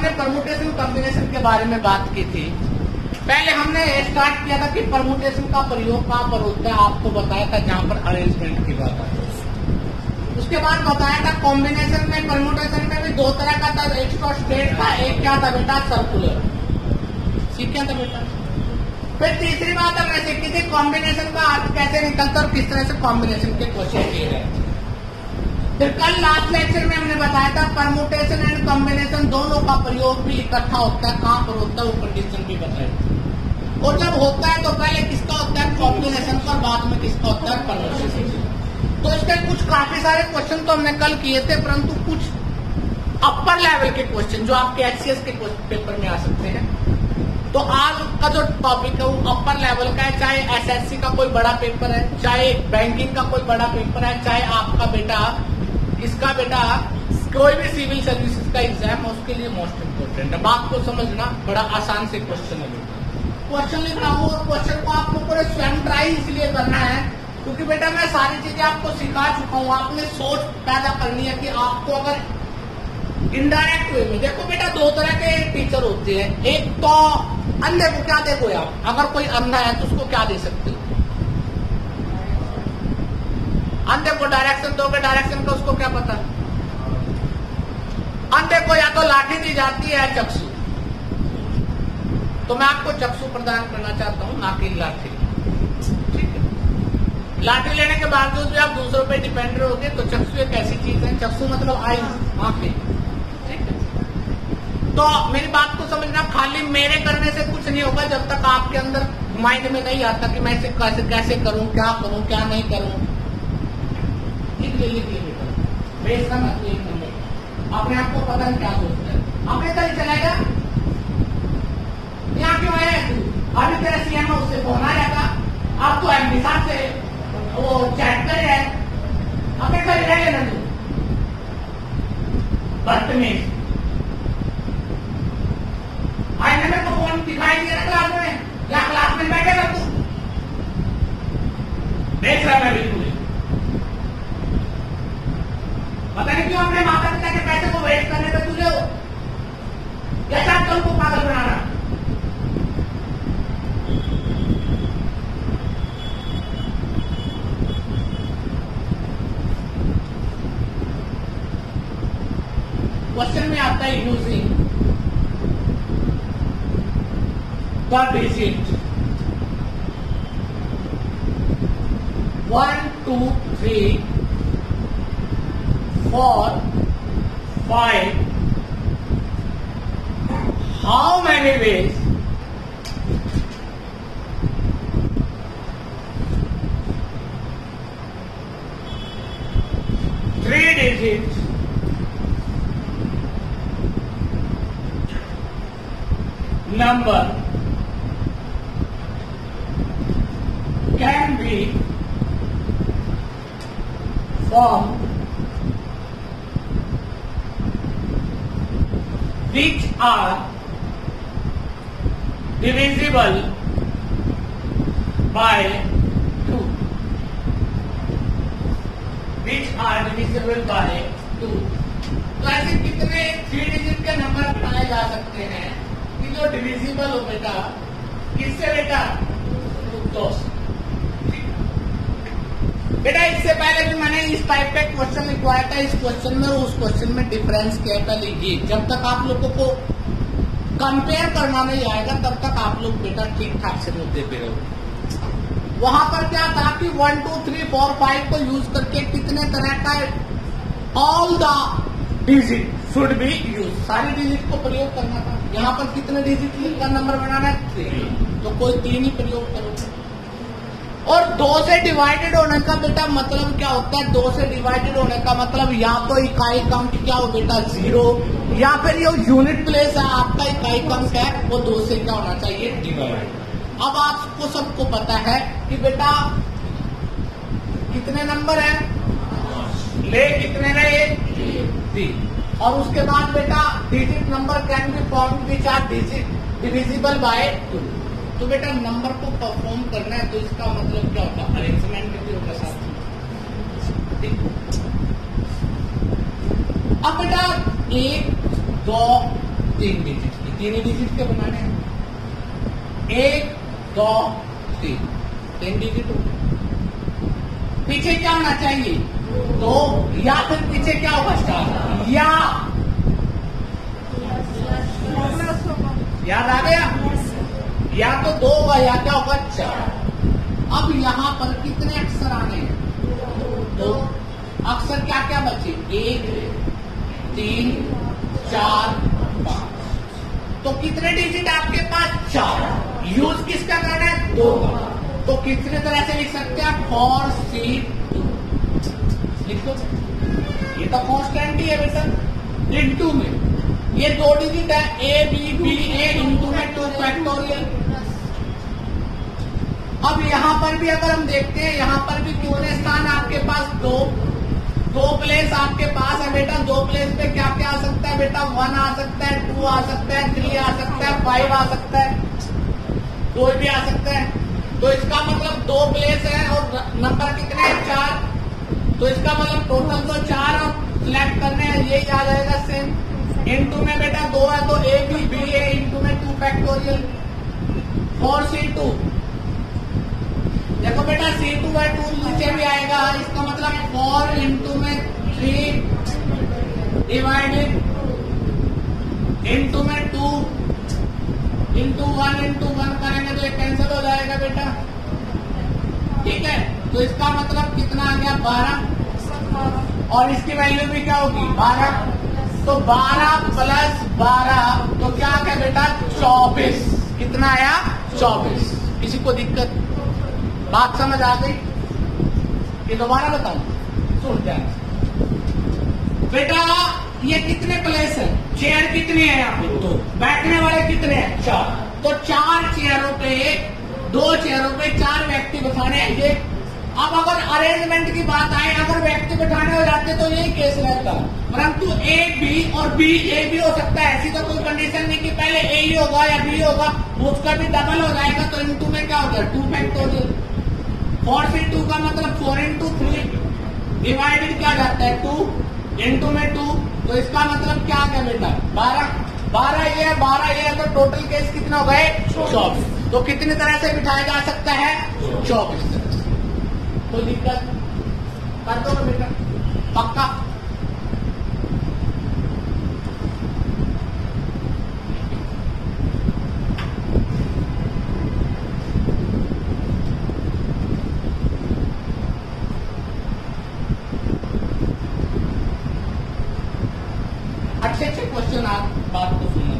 हमने permutation combination के बारे में बात की थी। पहले हमने स्टार्ट किया था कि परमुटेशन का प्रयोग कहाँ पर होता है, आपको बताया था जहां पर अरेंजमेंट की बात आती है। उसके बाद बताया था कॉम्बिनेशन में, परमुटेशन में भी दो तरह का था, एक तो स्ट्रेट था, एक क्या था बेटा सर्कुलर। ठीक है था बेटा। फिर तीसरी बात हमने सीखी थी कॉम्बिनेशन का अर्थ कैसे निकलता और किस तरह से कॉम्बिनेशन के क्वेश्चन किए गए। फिर कल लास्ट लेक्चर में हमने बताया था परमुटेशन एंड कॉम्बिनेशन दोनों का प्रयोग भी इकट्ठा होता है, कहां पर होता है वो कंडीशन भी बताई। और जब होता है तो पहले किसका होता है कॉम्बिनेशन पर, बाद में किसका होता है परमुटेशन। तो इसके कुछ काफी सारे क्वेश्चन तो हमने कल किए थे, परंतु कुछ अपर लेवल के क्वेश्चन जो आपके एचसीएस के पेपर में आ सकते हैं। तो आज का जो टॉपिक है वो अपर लेवल का है, चाहे एसएससी का कोई बड़ा पेपर है, चाहे बैंकिंग का कोई बड़ा पेपर है, चाहे आपका बेटा इसका बेटा कोई भी सिविल सर्विसेज का एग्जाम है, उसके लिए मोस्ट इम्पोर्टेंट है। बात को समझना, बड़ा आसान से क्वेश्चन है। क्वेश्चन लिख रहा हूँ और क्वेश्चन को आपको पूरे स्वयं ट्राई इसलिए करना है क्योंकि बेटा मैं सारी चीजें आपको सिखा चुका हूँ। आपने सोच पैदा करनी है कि आपको अगर इनडायरेक्ट वे में, देखो बेटा दो तरह के टीचर होते हैं। एक तो अंधे को क्या देखो आप, अगर कोई अंधा है तो उसको क्या दे सकते हो? अंधे को डायरेक्शन दोगे, डायरेक्शन का उसको क्या पता? अंधे को या तो लाठी दी जाती है या चक्षु। तो मैं आपको चक्षु प्रदान करना चाहता हूं, ना कि लाठी। ठीक है, लाठी लेने के बावजूद भी आप दूसरों पे डिपेंड रहोगे। तो चक्षु एक ऐसी चीज है, चक्षु मतलब आई, आंखें। ठीक है, तो मेरी बात को समझना, खाली मेरे करने से कुछ नहीं होगा जब तक आपके अंदर माइंड में नहीं आता कि मैं इसे कैसे करूं, क्या नहीं करूं। अपने आप को पता नहीं क्या सोचता है, अपने तरह चलेगा। यहाँ क्यों है तू? अभी तेरा सीएम है, उससे फोन आ जाएगा, आप तो एमपी साहब से वो चैट कर रहे हैं, अपने तरह रह लेना तू। बदतमीज, आईने में तो फोन दिखाई दिया ना क्लास में, या क्लास में बैठेगा तू? देख रहा मैं बिल्कुल। पता नहीं क्यों अपने माता पिता के पैसे को वेस्ट करने पे तुझे या चाहते उनको पागल बनाना। क्वेश्चन में आता है using the digit 1 2 3 4 5, how many ways three digits number can be formed which are divisible by 2, which are divisible by 2। तो ऐसे कितने 3 डिजिट के नंबर बनाए जा सकते हैं कि जो डिविजिबल हो बेटा, किससे बेटा? 2 से। बेटा इससे पहले भी मैंने इस टाइप का क्वेश्चन लिखवाया था, इस क्वेश्चन में उस क्वेश्चन में डिफरेंस क्या था लीजिए। जब तक आप लोगों को कंपेयर करना नहीं आएगा तब तक आप लोग बेटा ठीक ठाक से मुद्दे पे रहो। वहां पर क्या था कि 1 2 3 4 5 को यूज करके कितने तरह का all the digit should be use, सारी डिजिट को प्रयोग करना था। यहाँ पर कितने डिजिट का नंबर बनाना है? 3, तो कोई 3 ही प्रयोग करोगे। और 2 से डिवाइडेड होने का बेटा मतलब क्या होता है? 2 से डिवाइडेड होने का मतलब या तो इकाई अंक क्या हो बेटा 0, या फिर ये यूनिट प्लेस है आपका इकाई अंक है वो 2 से क्या होना चाहिए? डिवाइड। अब आपको सबको पता है कि बेटा कितने नंबर है, ले कितने रहे? 3। और उसके बाद बेटा digit number can be form which are divisible by 2। तो बेटा नंबर को परफॉर्म करना है तो इसका मतलब क्या होता है? अरेंजमेंट भी होगा साथ में। अब बेटा 1 2 3 डिजिट की, 3 डिजिट के बनाने हैं। 1 2 3 डिजिट हो। पीछे क्या होना चाहिए? 2, या फिर पीछे क्या होगा? स्टार। या याद आ गया? या तो 2 होगा या क्या होगा? 4। अब यहां पर कितने अक्षर आने हैं? 2 अक्षर। क्या क्या बचे? 1 3 4 5। तो कितने डिजिट आपके पास? 4। यूज किसका करना है? 2 का। तो कितने तरह से लिख सकते हैं? 4 C2 लिख दो। ये तो कॉन्स्टेंट ही है बेटा। इनटू में ये 2 डिजिट है, A B B A into में 2 फैक्टोरियल। अब यहां पर भी अगर हम देखते हैं, यहां पर भी कितने स्थान आपके पास? 2 प्लेस आपके पास है बेटा। 2 प्लेस पे क्या क्या आ सकता है बेटा? 1 आ सकता है, 2 आ सकता है, 3 आ सकता है, 5 आ सकता है, कोई भी आ सकता है। तो इसका मतलब 2 प्लेस है और नंबर कितने हैं? 4। तो इसका मतलब टोटल तो 4 और सिलेक्ट करने हैं, ये आ जाएगा सेम। इनटू में बेटा 2 है तो A B B A into में 2 फैक्टोरियल 4 C2। देखो बेटा C2 है, 2 नीचे भी आएगा। इसका मतलब 4 इंटू में 3 डिवाइडेड इंटू में 2 इंटू 1 करेंगे तो ये कैंसिल हो जाएगा बेटा। ठीक है, तो इसका मतलब कितना आ गया? 12। और इसकी वैल्यू भी क्या होगी? 12। तो 12 प्लस 12 तो क्या आ गया बेटा? 24। कितना आया? 24। किसी को दिक्कत? बात समझ आ गई? ये दोबारा बताऊं, सुन ध्यान बेटा। ये कितने प्लेस है? चेयर कितनी है यहाँ पे? 2। बैठने वाले कितने हैं? 4। तो 4 चेयरों पे, 2 चेयरों पे 4 व्यक्ति बिठाने हैं। ये अब अगर अरेंजमेंट की बात आए, अगर व्यक्ति बिठाने हो जाते तो यही केस रहता, परंतु A B और B A भी हो सकता है। ऐसी तो कोई कंडीशन नहीं कि पहले A ही होगा या B होगा, उसका भी डबल हो जाएगा। तो इनटू में क्या होगा? 2 फैक्टोरियल। 4 C2 का मतलब 4 इंटू 3 डिवाइडेड क्या जाता है? 2 इंटू में 2। तो इसका मतलब क्या आ गया बेटा? 12 ये है, 12 ये है, तो टोटल केस कितना हो गए? 24। तो कितनी तरह से बिठाया जा सकता है? 24 तरह से। तो दिक्कत कर दो बेटा पक्का। अच्छे अच्छे क्वेश्चन आप बात को सुनो।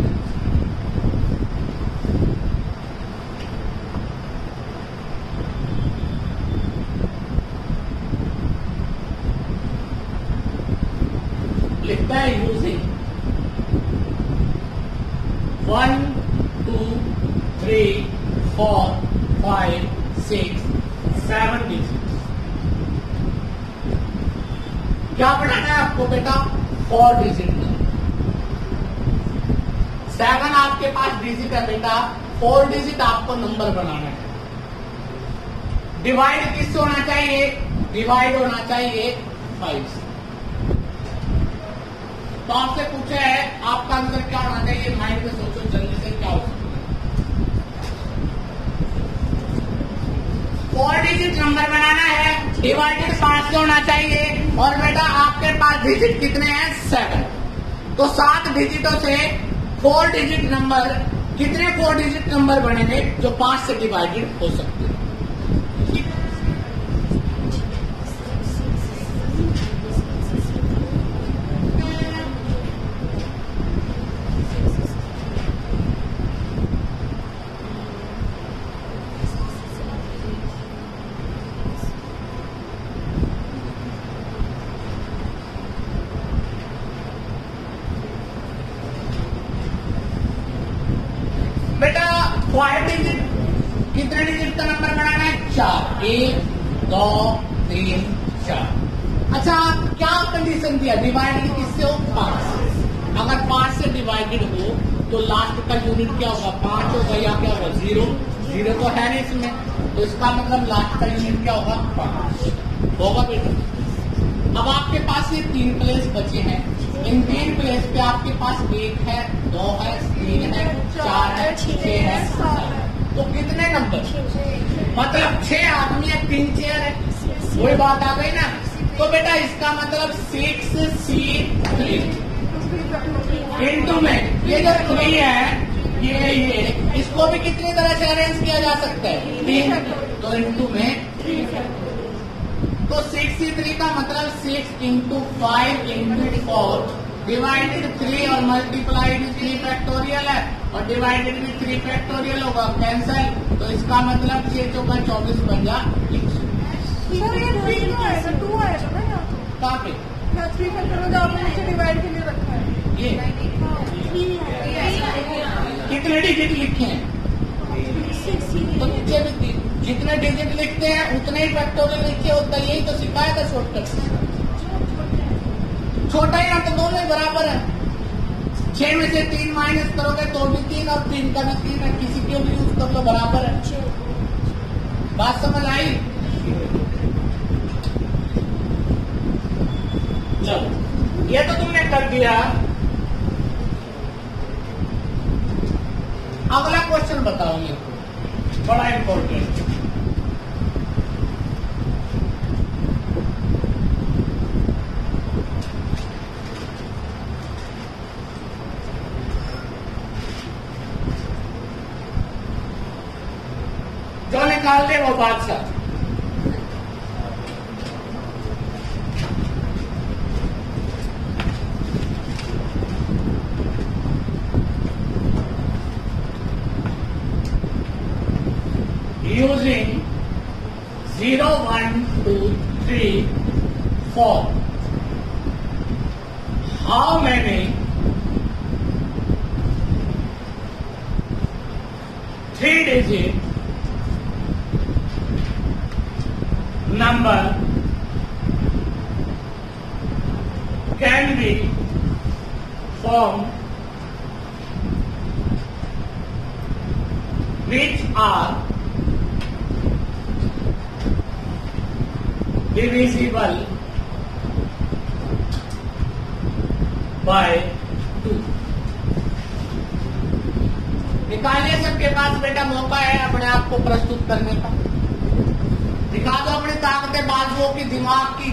लिखता है यूजिंग 1 2 3 4 5 6 7 डिजिट। क्या बनाना है आपको बेटा? 4 डिजिट। 7 आपके पास डिजिट है बेटा, 4 डिजिट आपको नंबर बनाना है। डिवाइड किससे होना चाहिए? डिवाइड होना चाहिए 5 से। तो आपसे पूछा है आपका आंसर क्या होना चाहिए? माइंड में सोचो जल्दी से क्या हो सकता है। 4 डिजिट नंबर बनाना है, डिवाइडेड 5 से होना चाहिए। और बेटा आपके पास डिजिट कितने हैं? 7। तो 7 डिजिटों से 4 डिजिट नंबर, कितने 4 डिजिट नंबर बनेंगे जो 5 से डिवाइडेड हो सकते हैं? बेटा 5 डिजिट, कितने डिजिट का नंबर बनाना है? 4। 1 2 3 4। अच्छा क्या कंडीशन दिया? डिवाइडेड किससे हो? 5 से। अगर 5 से डिवाइडेड हो तो लास्ट का यूनिट क्या होगा? 5 होगा या क्या होगा? 0। 0 तो है नहीं इसमें, तो इसका मतलब लास्ट का यूनिट क्या होगा? 5 होगा बेटा। अब आपके पास ये 3 प्लेस बचे हैं, इन 3 प्लेस पे आपके पास 1 है, 2 है, 3 है, 4 है, 6 है, 7 है। तो कितने नंबर? मतलब 6 आदमी है, 3 चेयर है। वही बात आ गई ना। तो बेटा इसका मतलब 6C3 इंटू में ये जो 3 है ये इसको भी कितनी तरह से अरेंज किया जा सकता है? 3। तो इंटू में 3। तो 6C3 का मतलब 6 इंटू 5 इंटू 4 डिवाइडेड 3 और मल्टीप्लाइड 3 फैक्टोरियल है और डिवाइडेड भी 3 फैक्टोरियल होगा, कैंसल। तो इसका मतलब 6 चौका 24 बन जा 100। सर ये 3 क्यों आएगा? 2 आएगा ना यहाँ पे? कहाँ पे? 3 फैक्टोरियल जो आपने नीचे डिवाइड के लिए रखा है ये कितने डिजिट लिखे हैं? तो नीचे भी जितने डिजिट लिखते हैं उतने ही फैक्टोरियल नीचे होता है। यही तो सिखाया था शॉर्टकट। छोटा ही तो दोनों ही बराबर है। 6 में से 3 माइनस करोगे तो भी 3 और 3 का भी 3 है। किसी के भी यूज कर लो, बराबर है। बात समझ आई? चलो ये तो तुमने कर दिया। अगला क्वेश्चन बताओ मेरे को, बड़ा इंपॉर्टेंट। जो निकाल दे वो बादशाह। Using 0, 1, 2, 3, 4. How many 3-digit number can be formed which are divisible by 2? निकालिए, सबके पास बेटा मौका है अपने आप को प्रस्तुत करने का। दिखा दो अपनी ताकतें, बाजुओं की, दिमाग की।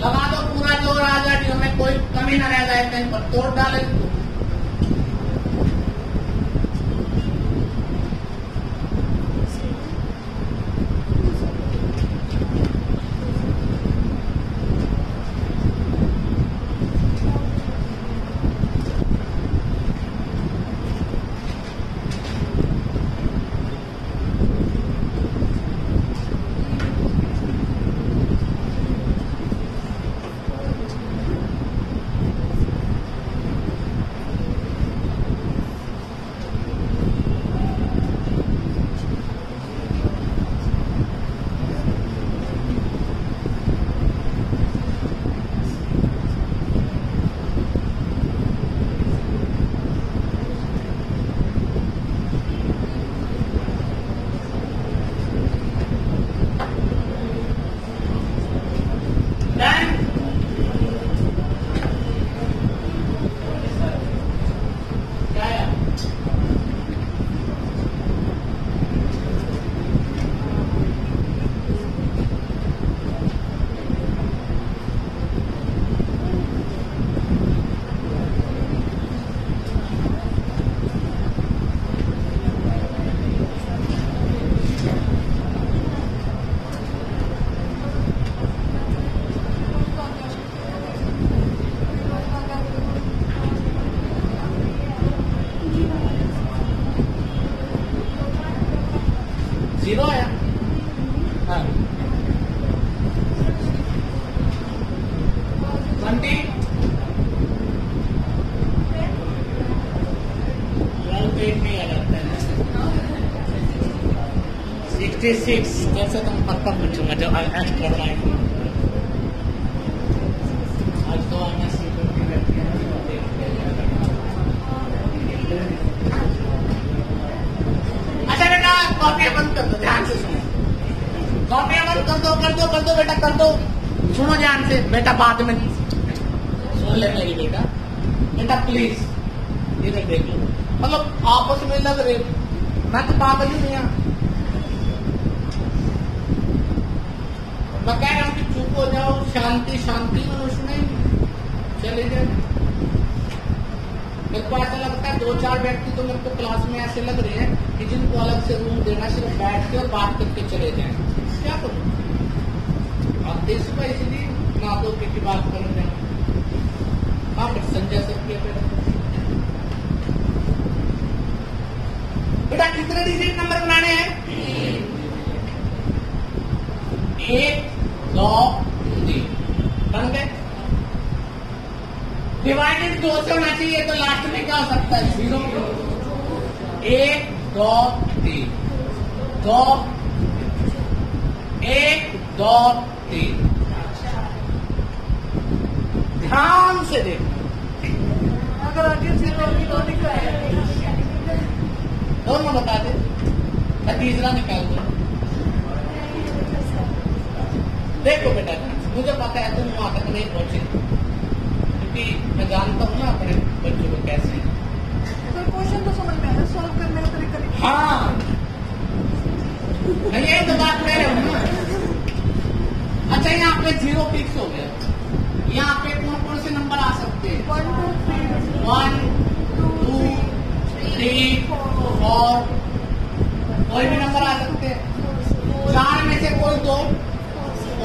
लगा दो पूरा जोर, आ जाए हमें कोई कमी न रह जाए, कहीं पर तोड़ डाले। जीरो आया। हाँ 20 नहीं आ जाता है। 66 जैसे तुम पक्का पूछूंगा जो एक्स्ट्रा लाइन आज तो आना सीखो की बैठी है। अच्छा बेटा कॉपी बंद कर दो, ध्यान से सुनो। कॉपियां बंद कर दो कर दो कर दो बेटा कर दो। सुनो ध्यान से बेटा, बाद में सुन ले मेरी बेटा। बेटा प्लीज इधर देख लो, मतलब आपस में लग रहे, मैं तो पागल ही नहीं। मैं कह रहा हूँ कि चुप हो जाओ, शांति शांति उसमें चले जाए। मेरे को ऐसा लगता है 2-4 व्यक्ति तो मेरे को क्लास में ऐसे लग रहे हैं कि जिनको अलग से रूम देना, सिर्फ बैठ के और बात करके चले जाएं। क्या करूं? आप देश का इसलिए ना दो की बात कर रहे हैं। हाँ संजय सर के बेटा कितने डिजिट नंबर बनाने हैं? 1 2 3 बन गए। डिवाइडेड 2 से होना चाहिए, तो लास्ट में क्या हो सकता है? 0। 1 2 3 2 1 2 3। ध्यान से देखो, अगर आगे से तो दोनों बता दे, मैं तीसरा निकाल दूं। देखो बेटा, मुझे पता है तुम वहां तक नहीं पहुंचे, क्योंकि मैं जानता हूँ ना अपने बच्चों को कैसे। तो क्वेश्चन तो समझ में आया, सॉल्व करने का तरीका। हाँ मैं यही तो बात कह रहा हूँ ना। अच्छा यहाँ पे 0 फिक्स हो गया। यहाँ पे कौन कौन से नंबर आ सकते हैं? 1 2 3 1 2 3 4, कोई भी नंबर आ सकते हैं। 4 में से कोई 2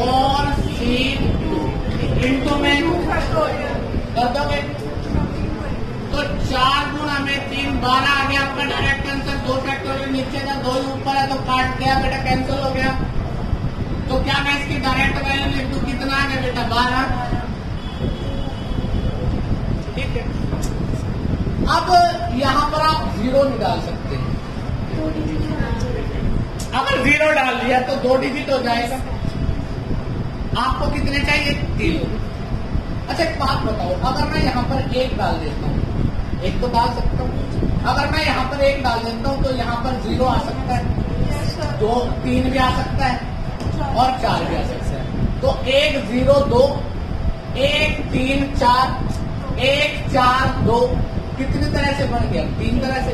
और 3 इंटू में कर दोगे तो 4 गुना में 3 12 आ गया आपका डायरेक्ट आंसर। 2 फैक्टोरियल नीचे का, 2 ऊपर है तो काट गया बेटा, कैंसिल हो गया। तो क्या मैं इसकी डायरेक्ट वैल्यू लिख दूं? कितना आ गया बेटा? 12। ठीक है, अब यहाँ पर आप 0 नहीं डाल सकते। अगर 0 डाल दिया तो 2 डिजिट हो जाएगा। आपको कितने चाहिए? 3। अच्छा एक बात बताओ, अगर मैं यहाँ पर 1 डाल देता हूँ, 1 तो डाल सकता हूँ। अगर मैं यहाँ पर 1 डाल देता हूँ तो यहाँ पर 0 आ सकता है, 2 3 भी आ सकता है और 4 भी आ सकता है। तो 1 0 2 1 3 4 1 4 2 कितनी तरह से बन गया? 3 तरह से।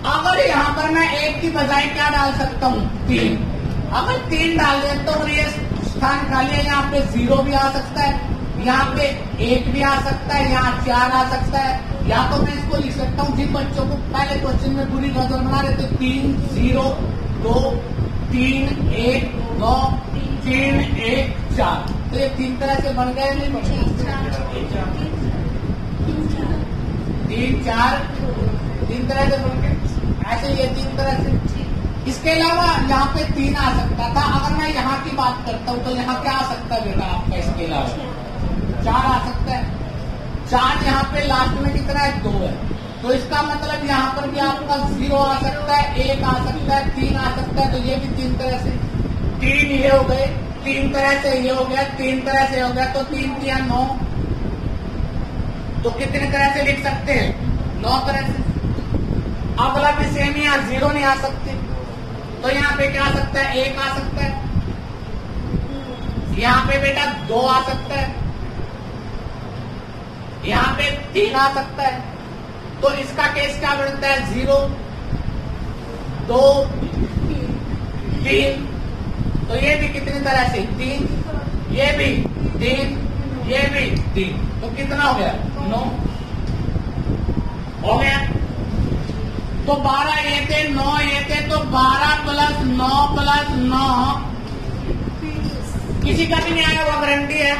अगर यहाँ पर मैं 1 की बजाय क्या डाल सकता हूँ? 3। अगर 3 डाल देता हूँ, ये स्थान खाली है, यहाँ पे 0 भी आ सकता है, यहाँ पे 1 भी आ सकता है, यहाँ 4 आ सकता है। या तो मैं इसको लिख सकता हूँ, जिन बच्चों को पहले क्वेश्चन में पूरी नजर बना रहे थे, 3 0 2 3 1 2 3 1 4। तो ये 3 तरह से बन गए नहीं बन गए? 3 4 3 तरह से बन गए। ऐसे ये 3 तरह से। इसके अलावा यहाँ पे 3 आ सकता था। अगर मैं यहाँ की बात करता हूँ तो यहाँ क्या आ सकता है बेटा आपका? इसके अलावा 4 आ सकता है। 4 यहाँ पे लास्ट में कितना है? 2 है। तो इसका मतलब यहाँ पर भी आपका 0 आ सकता है, 1 आ सकता है, 3 आ सकता है। तो ये भी 3 तरह से। 3 ये हो गए, 3 तरह से ये हो गया, 3 तरह से हो गया। तो 3 3 9। तो कितने तरह से लिख सकते हैं? 9 तरह से। अगला भी सेम ही, 0 नहीं आ सकते। तो यहाँ पे क्या आ सकता है? 1 आ सकता है। यहाँ पे बेटा 2 आ सकता है, यहाँ पे 3 आ सकता है। तो इसका केस क्या बनता है? 0 2 3। तो ये भी कितनी तरह से? 3, ये भी 3, ये भी 3। तो कितना हो गया? 9 हो गया। तो 12 ये थे, 9 ये थे, तो 12 + 9 + 9 किसी का भी नहीं आया, वो गारंटी है।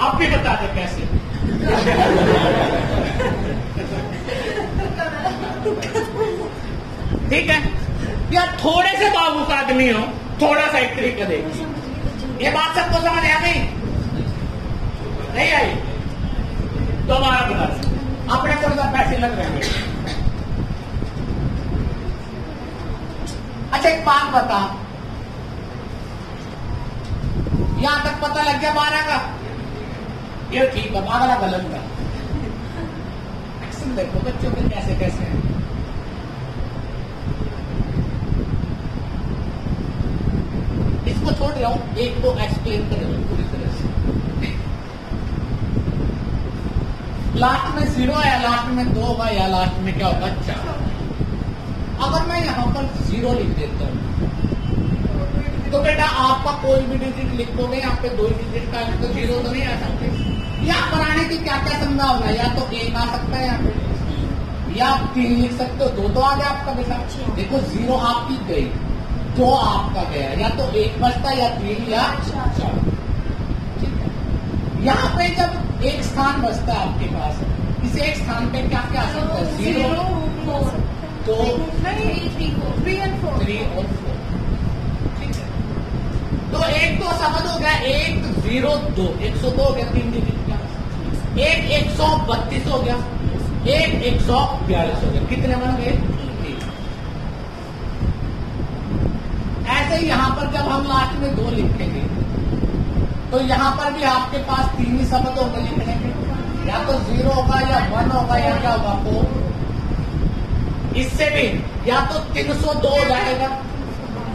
आप भी बता दे कैसे। ठीक है यार, थोड़े से बाबू का आदमी हो, थोड़ा सा एक तरीका देखिए। ये बात सबको समझ आ गई? नहीं आई? दोबारा बता, अपने थोड़ा सा पैसे लग रहे हैं। अच्छा एक बात बता, यहां तक पता लग गया 12 का, ये ठीक है, अगला गलत का। एक्शन देखो बच्चों के कैसे कैसे हैं। इसको छोड़ रहा हूं, एक को एक्सप्लेन कर रहा हूं पूरी तरह से। लास्ट में 0 या लास्ट में 2 होगा या लास्ट में क्या होगा 4। अगर मैं यहां पर 0 लिख देता हूं तो बेटा आपका कोई भी डिजिट लिखोगे यहाँ पे 2 डिजिट का, तो 0 तो नहीं आ सकते। यहाँ पर आने की क्या क्या संभावना है, या तो 1 आ सकता है यहाँ पे, या आप 3 लिख सकते हो, 2 तो आ गया आपका बेटा। देखो 0 आपकी गई, 2 आपका गया, या तो 1 बचता या 3 या 4। ठीक है, यहाँ पे जब एक स्थान बचता है आपके पास, इस एक स्थान पे क्या क्या आ सकता है, 0, 2, 3 और 4। तो एक तो समझ हो गया, 1 0 2 102 हो गया, 3 डिजिट का। 1 132 हो गया, 1 142 हो गया, कितने बन गए 3। ऐसे ही यहां पर जब हम लास्ट में 2 लिखेंगे तो यहां पर भी आपके पास 3 ही शब्द होंगे लिखने के, या तो 0 होगा या 1 होगा या क्या होगा 4। इससे भी या तो 302 हो जाएगा,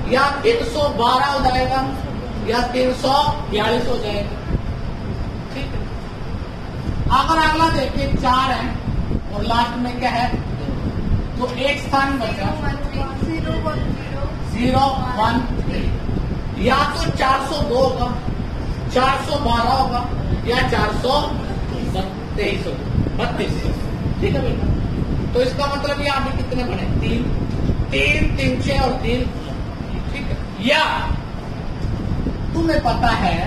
या 112 हो जाएगा, या 342 हो जाएगा। ठीक है, अगर अगला देखिए 4 है और लास्ट में क्या है, तो एक स्थान बचा 0 1 3, या तो 402 होगा, 412 होगा, या 432 होगा, 32। ठीक है बेटा, तो इसका मतलब यहाँ पे कितने बने 3 3 3 6 और 3। ठीक है, या तुम्हें पता है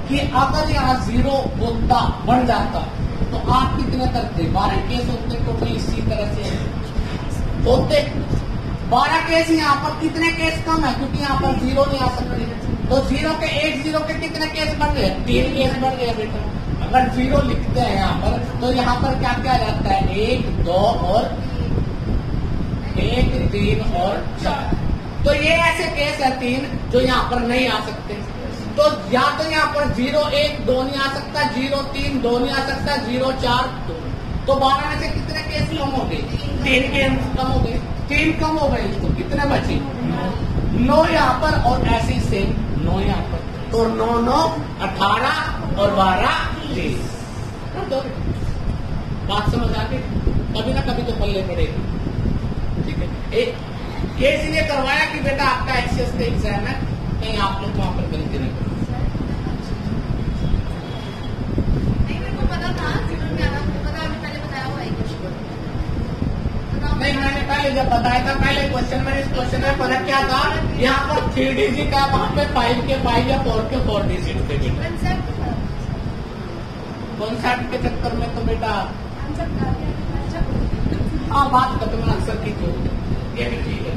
कि अगर यहाँ 0 होता बन जाता तो आप कितने करते, 12 केस होते टोटल इसी तरह से होते। 12 केस, यहाँ पर कितने केस कम है क्योंकि यहाँ पर 0 नहीं आ सकते, तो 0 के 1 0 के कितने केस बन गए, 3 केस बन गए बेटा। अगर 0 लिखते हैं यहाँ पर तो यहाँ पर क्या क्या जाता है, 1 2 और 1 3 और 4। तो ये ऐसे केस है 3 जो यहाँ पर नहीं आ सकते। तो या तो यहाँ पर 0 1 2 नहीं आ सकता, 0 3 2 नहीं आ सकता, 0 4 2। तो 12 में से कितने केस कम हो गए, 3 केस कम हो गए, 3 कम हो गए, तो कितने बचे 9 यहाँ पर, और ऐसे से 9 यहाँ पर, तो 9 9 18 और 12 30। बात समझ आ गई, कभी ना कभी तो पल्ले पड़ेगी। ठीक है, एक केस इसलिए करवाया कि बेटा आपका एक्सेस का एग्जाम है, कहीं आप लोग वहां पर गलती नहीं करें। नहीं, मैंने पहले जब बताया था, पहले क्वेश्चन में, इस क्वेश्चन में फर्क क्या था, यहाँ पर 3 डिजिट का, वहां पे 5 के 5 या 4 के 4 डिजिट थे बेटा। कॉन्सेप्ट के चक्कर में तो बेटा हाँ बात करते मैं आंसर की तो ये भी ठीक है,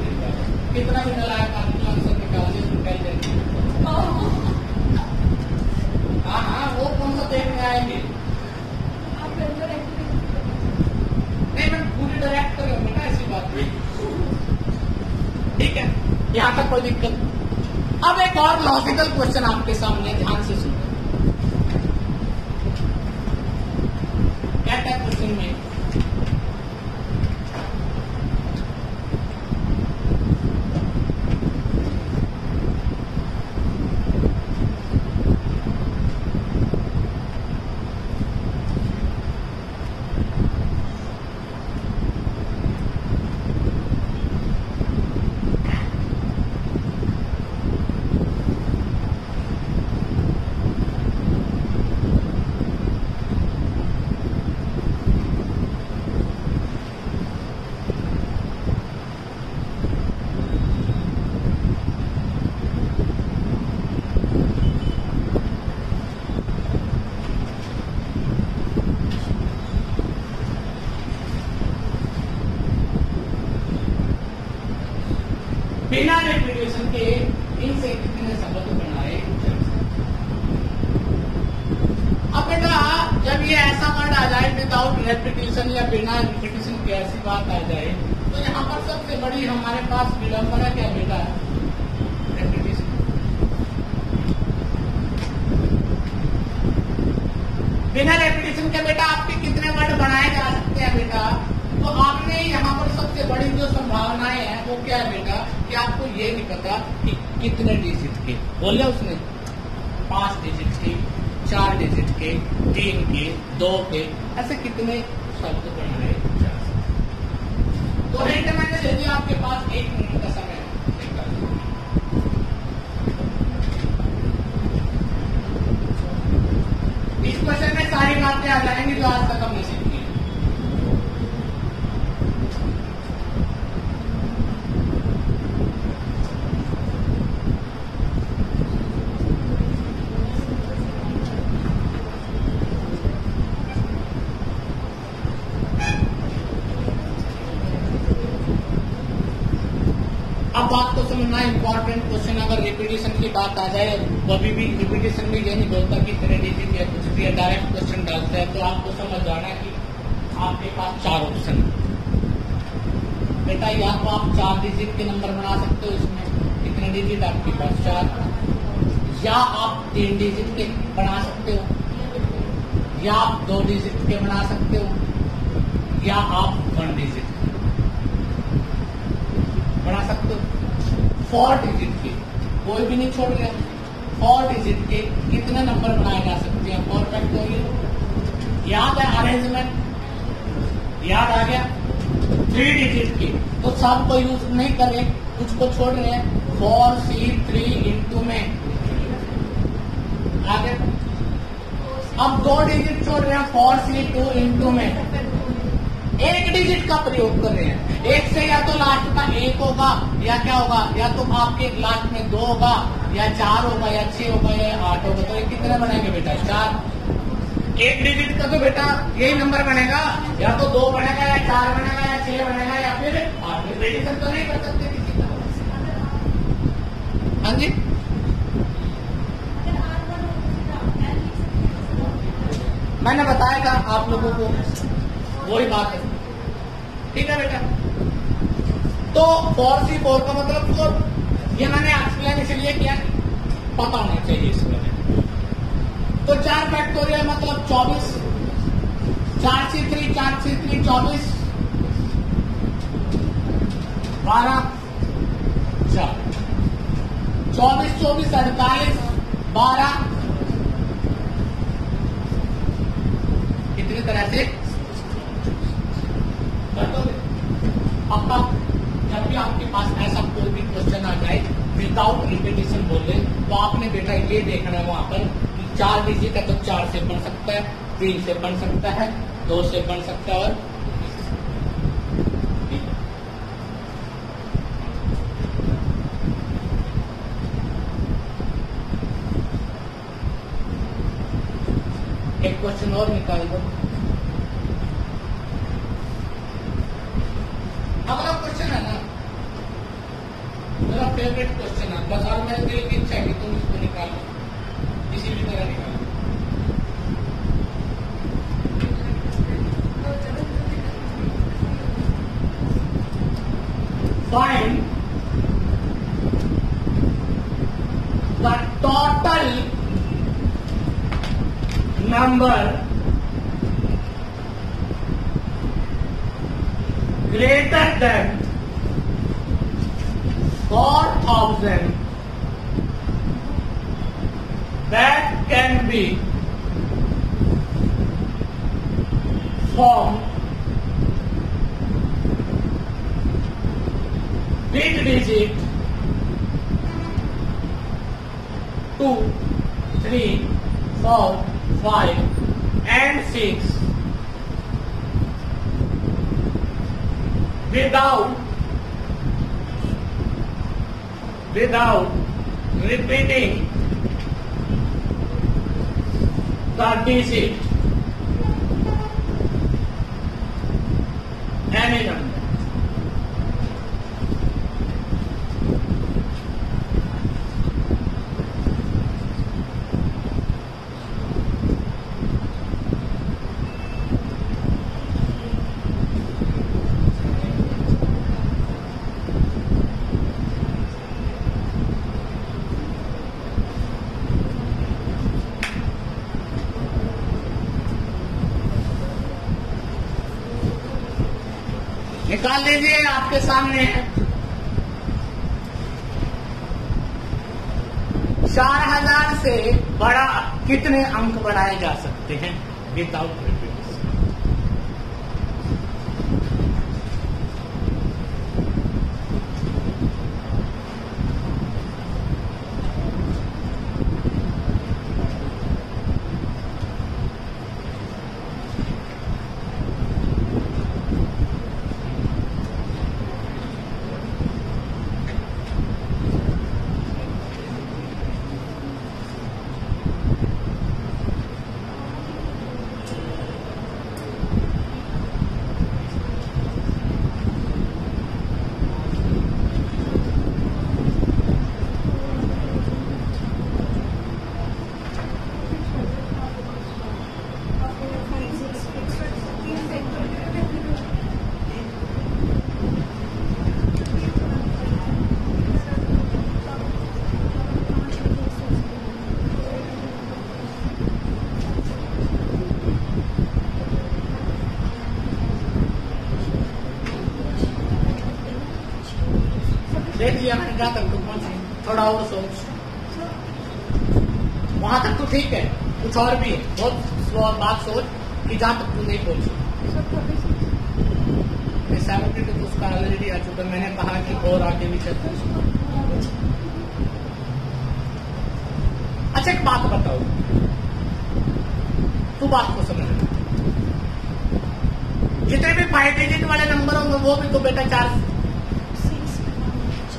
कितना भी नलाया आंसर निकाल देंगे। हाँ हाँ, वो कौन सा देखने आएंगे, नहीं मैं पूरी डायरेक्ट कर रहा हूँ बेटा, ऐसी बात नहीं। ठीक है, यहाँ तक कोई दिक्कत। अब एक और लॉजिकल क्वेश्चन आपके सामने, ध्यान से सुनो। क्या क्या क्वेश्चन में, बिना रेपिटेशन के इनसे कितने शब्द बनाए। अब बेटा जब ये ऐसा वर्ड आ जाए विदाउट रेपिटेशन या बिना रेपिटेशन की ऐसी बात आ जाए, तो यहाँ पर सबसे बड़ी हमारे पास विडंबना क्या बेटा, रेपिटेशन। बिना रेपिटेशन के बेटा आपके कितने वर्ड बनाए जा सकते हैं बेटा? तो आपने यहाँ पर सबसे बड़ी जो संभावनाएं हैं वो क्या है बेटा कि आपको ये नहीं पता कि कितने डिजिट के बोले उसने, 5 डिजिट के, 4 डिजिट के, 3 के, 2 के, ऐसे कितने शब्द बनाए जा सकते। तो हिंट मैंने दे दिया, आपके पास 1 मिनट का समय है। इस क्वेश्चन में सारी बातें आ जाएंगी जो आज तक हमने सीखी है। अब बात को समझना इंपॉर्टेंट क्वेश्चन, अगर रिपीटेशन की बात आ जाए, कभी भी रिपीटेशन में ये नहीं बोलता कि इतने डिजिट या कुछ भी, डायरेक्ट क्वेश्चन डालता है, तो आपको समझ जाना कि आपके पास 4 ऑप्शन है बेटा। या तो आप 4 डिजिट के नंबर बना सकते हो, इसमें कितने डिजिट आपके पास 4, या आप 3 डिजिट के बना सकते हो, या आप 2 डिजिट के बना सकते हो, या आप 1 डिजिट बना सकते हो। 4 डिजिट के कोई भी नहीं छोड़ रहा, 4 डिजिट के कितने नंबर बनाए जा सकते हैं? 4 फैक्टोरियल। याद है अरेंजमेंट, याद आ गया। 3 डिजिट के तो सब को यूज नहीं कर रहे, कुछ को छोड़ रहे हैं। 4C3 इंटू में आगे, अब 2 डिजिट छोड़ रहे हैं, 4C2 इंटू में 1 डिजिट का प्रयोग कर रहे हैं। एक से या तो लास्ट का 1 होगा, या क्या होगा, या तो आपके लास्ट में 2 होगा, या 4 होगा, या 6 होगा, या 8 होगा। तो ये कितने बनेंगे बेटा? 4। 1 डिजिट का तो बेटा यही नंबर बनेगा, या तो 2 बनेगा, या 4 बनेगा, या 6 बनेगा, या फिर 8। रिपीटेशन तो नहीं कर सकते किसी का। हाँ जी, मैंने बताया था आप लोगों को, वही बात है। ठीक है बेटा, तो 4C4 का मतलब 4, ये मैंने एक्सप्लेन इसलिए किया, पता होना चाहिए इसमें। तो 4 फैक्टोरियल मतलब 24, 4C3 4C3 24, 12 4, 24 24 48 12, इतनी तरह से कर दोगे। अब जब भी आपके पास ऐसा कोई भी क्वेश्चन आ जाए विदाउट रिपीटेशन बोले, तो आपने बेटा ये देखना है वहां पर कि 4 डिजिट है तो 4 से बन सकता है, 3 से बन सकता है, 2 से बन सकता है, और एक क्वेश्चन और निकाल दो। अगला क्वेश्चन है ना, मेरा फेवरेट क्वेश्चन है, बस और मेरे दिल की इच्छा है कि तुम इसको निकालो, किसी भी तरह निकालो। Find the total number greater than 4,000 that can be formed with digit 2, 3, 4, 5 and 6 without repeating the digit any number. निकाल लीजिए, आपके सामने है। 4000 से बड़ा कितने अंक बढ़ाए जा सकते हैं विदाउट रिपीट्स? देख लिया मैंने, क्या तक तो पहुंचे, थोड़ा और सोच। वहां तक तो ठीक है, कुछ और भी है, बहुत बात सोच कि जहां तक तू नहीं पहुंची। 72 तो उसका ऑलरेडी आ चुका, मैंने कहा कि और आगे भी चलता है। अच्छा एक बात बताओ, तू बात को समझ, जितने भी 5 डिजिट वाले नंबर होंगे वो भी तो बेटा 4,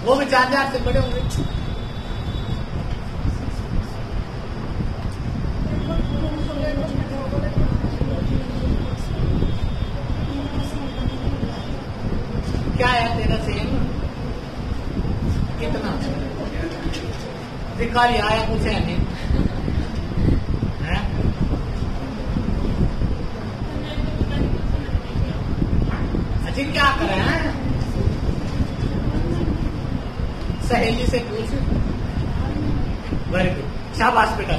वो भी 4000 से बड़े होंगे। क्या है तेरा सेम कितना दिखा लिया आया, कुछ है नहीं है? अच्छा क्या करें हैं? सहेली से पूछ। वेरी गुड, शाबाश बेटा,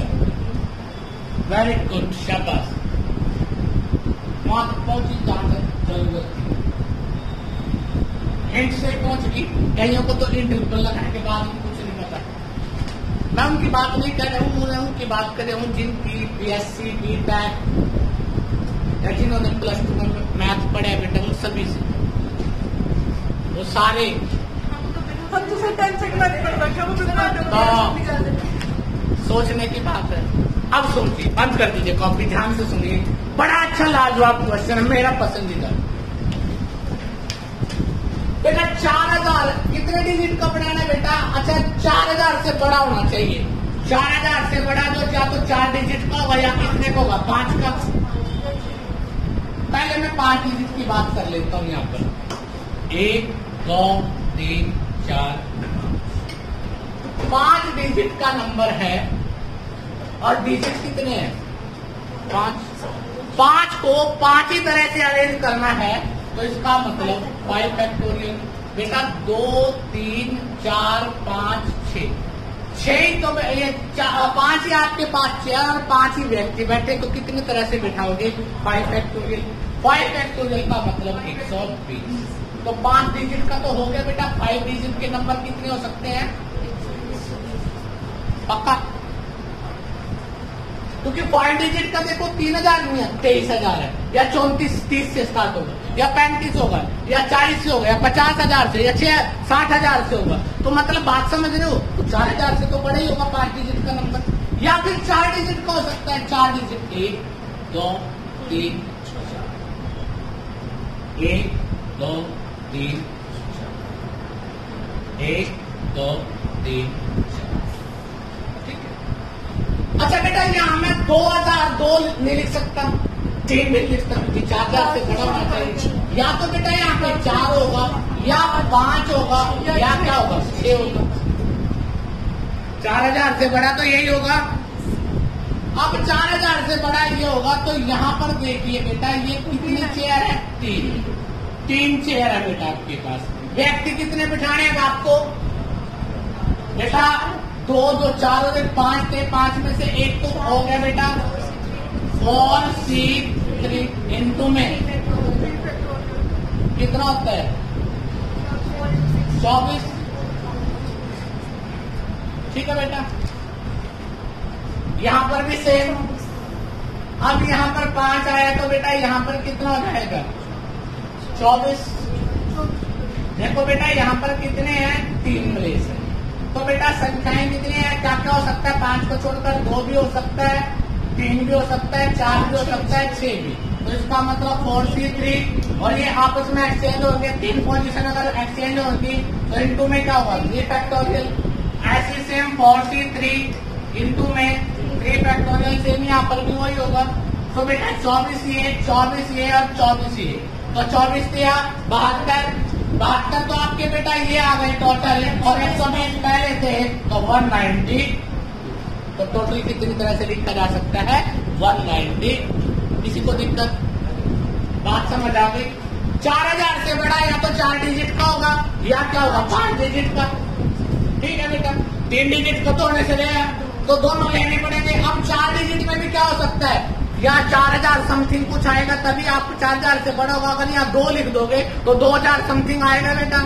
वेरी गुड, शाबाश। वहां तक पहुंची जहां तक जरूरत थी, हिंट से पहुंच गई। कईयों को तो इंटरव्यू लगाने के बाद कुछ नहीं पता। मैं उनकी बात नहीं कर रहा हूँ, मैं उनकी बात कर रहा हूँ जिनकी बीएससी बीटेक या जिन्होंने +2 में मैथ पढ़े बेटा, उन सभी से वो सारे सोचने की बात है। अब सोचिए, बंद कर दीजिए कॉपी, ध्यान से सुनिए। बड़ा अच्छा लाजवाब क्वेश्चन है, मेरा पसंदीदा। बेटा 4000 कितने डिजिट का बढ़ाना है बेटा? अच्छा 4000 से बड़ा होना चाहिए। 4000 से बड़ा जो या तो 4 डिजिट का होगा या कितने का होगा, 5 का। पहले मैं 5 डिजिट की बात कर लेता हूं यहाँ पर। 1 2 3 4 5 डिजिट का नंबर है और डिजिट कितने हैं? 5। 5 को 5 ही तरह से अरेंज करना है, तो इसका मतलब 5 फैक्टोरियल बेटा 2 3 4 5 6 ही तो ये 5 ही आपके पास चेयर और 5 ही व्यक्ति बैठे, तो कितनी तरह से बिठाओगे? 5 फैक्टोरियल। 5 फैक्टोरियल का मतलब 120। तो 5 डिजिट का तो हो गया बेटा। 5 डिजिट के नंबर कितने हो सकते हैं? पक्का? क्योंकि 5 डिजिट का देखो 3000 नहीं है, 23000 है, या 34-30 से स्टार्ट होगा, या 35 होगा, या 40 से होगा, या 50,000 से, या 60,000 से होगा। तो मतलब बात समझ रहे हो? तो 4000 से तो बड़ा ही होगा 5 डिजिट का नंबर, या फिर 4 डिजिट का हो सकता है। 4 डिजिट 1 2 3 1 2 3 1 2 3 अच्छा बेटा यहाँ मैं 2002 नहीं लिख सकता, 3 भी लिख सकता, 4000 से बड़ा होना चाहिए। या तो बेटा यहाँ पे 4 होगा, या 5 होगा, या क्या होगा 6 होगा। 4000 से बड़ा तो यही होगा। अब 4000 से बड़ा ये होगा, तो यहाँ पर देखिए बेटा ये कितनी चेयर है? 3 चेयर है बेटा आपके पास। व्यक्ति कितने बिठाने हैं आपको बेटा? 2 2 4 और 5 थे, 5 में से 1 तो हो गया बेटा 4 C 3 इंटू में कितना होता है 24। ठीक है बेटा, यहाँ पर भी सेम। अब यहाँ पर 5 आया तो बेटा यहाँ पर कितना हो जाएगा 24। देखो बेटा यहाँ पर कितने हैं 3 प्लेस है, तो बेटा संख्याएं कितनी है, क्या क्या हो सकता है, 5 को छोड़कर 2 भी हो सकता है, 3 भी हो सकता है, 4 भी हो सकता है, 6 भी। तो इसका मतलब 4C3 और ये आपस में एक्सचेंज होंगे। 3 पोजीशन अगर एक्सचेंज होगी तो इनटू में क्या होगा 3 फैक्टोरियल। ऐसी सेम 4C3 इनटू में 3 फैक्टोरियल, सेम यहाँ पर भी वही होगा। तो बेटा 24 ये 24 ये और 24 ये, तो 24 दिया 72 तो आपके बेटा ये आ गए टोटल, और 120 पहले थे तो 190। तो टोटल कितनी तरह से लिखा जा सकता है 190। किसी को दिक्कत, बात समझ आ गई। 4000 से बड़ा या तो 4 डिजिट का होगा या क्या होगा 5 डिजिट का। ठीक है बेटा, 3 डिजिट का तो होने से रहा, तो दोनों लेने पड़ेंगे। अब 4 डिजिट में भी क्या हो सकता है, या 4000 समथिंग कुछ आएगा तभी आपको 4000 से बड़ा होगा। अगर यहाँ 2 लिख दोगे तो 2000 समथिंग आएगा बेटा।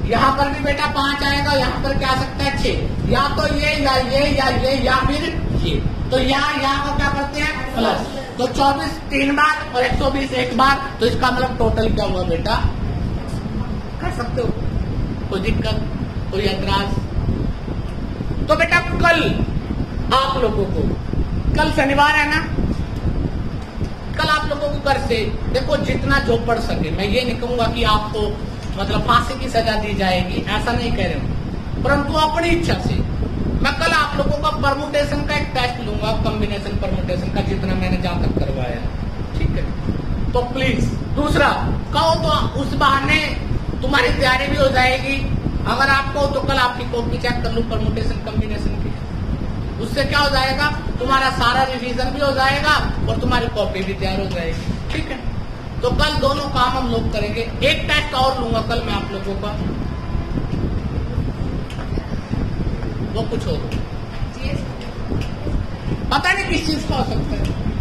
यहाँ पर भी बेटा 5 आएगा, यहाँ पर क्या आ सकता है 6, या तो ये या ये या ये या फिर ये। तो यहाँ को क्या करते हैं प्लस, तो 24 3 बार और 120 1 बार, तो इसका मतलब टोटल क्या हुआ बेटा, कर सकते हो। कोई दिक्कत, कोई एतराज? तो बेटा कल आप लोगों को, कल शनिवार है ना, कल आप लोगों को घर से देखो जितना जो पढ़ सके। मैं ये नहीं कहूंगा कि आपको मतलब फांसी की सजा दी जाएगी, ऐसा नहीं कह रहे हूं, परंतु अपनी इच्छा से मैं कल आप लोगों का परमुटेशन का एक टेस्ट लूंगा, कॉम्बिनेशन परमुटेशन का, जितना मैंने जहां तक करवाया। ठीक है, तो प्लीज दूसरा कहो तो उस बहाने तुम्हारी तैयारी भी हो जाएगी। अगर आप कहो तो कल आपकी कॉपी चेक कर लूं परमुटेशन कॉम्बिनेशन की, उससे क्या हो जाएगा, तुम्हारा सारा रिवीजन भी हो जाएगा और तुम्हारी कॉपी भी तैयार हो जाएगी। ठीक है, तो कल दोनों काम हम लोग करेंगे। एक टेस्ट और लूंगा कल मैं आप लोगों का, वो कुछ हो पता नहीं किस चीज का हो सकता है।